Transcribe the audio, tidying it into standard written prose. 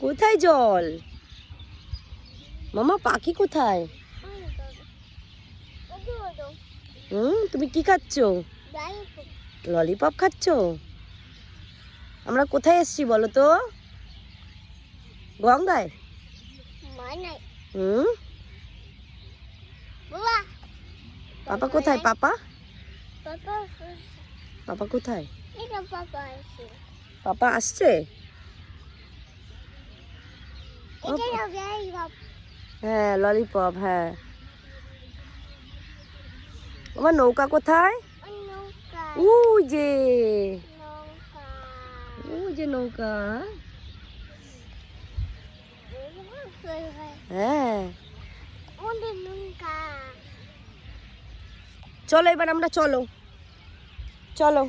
কোথায় জল? মামা পাখি কোথায়? তুমি কি খাচ্ছ? ললিপপ খাচ্ছ? আমরা কোথায় এসেছি বলো তো? গঙ্গায়? পাপা কোথায়? পাপা পাপা কোথায়? পাপা আসছে? হ্যাঁ ললিপপ। হ্যাঁ আমার নৌকা কোথায়? ওই যে নৌকা। হ্যাঁ চলো এবার আমরা চলো চলো।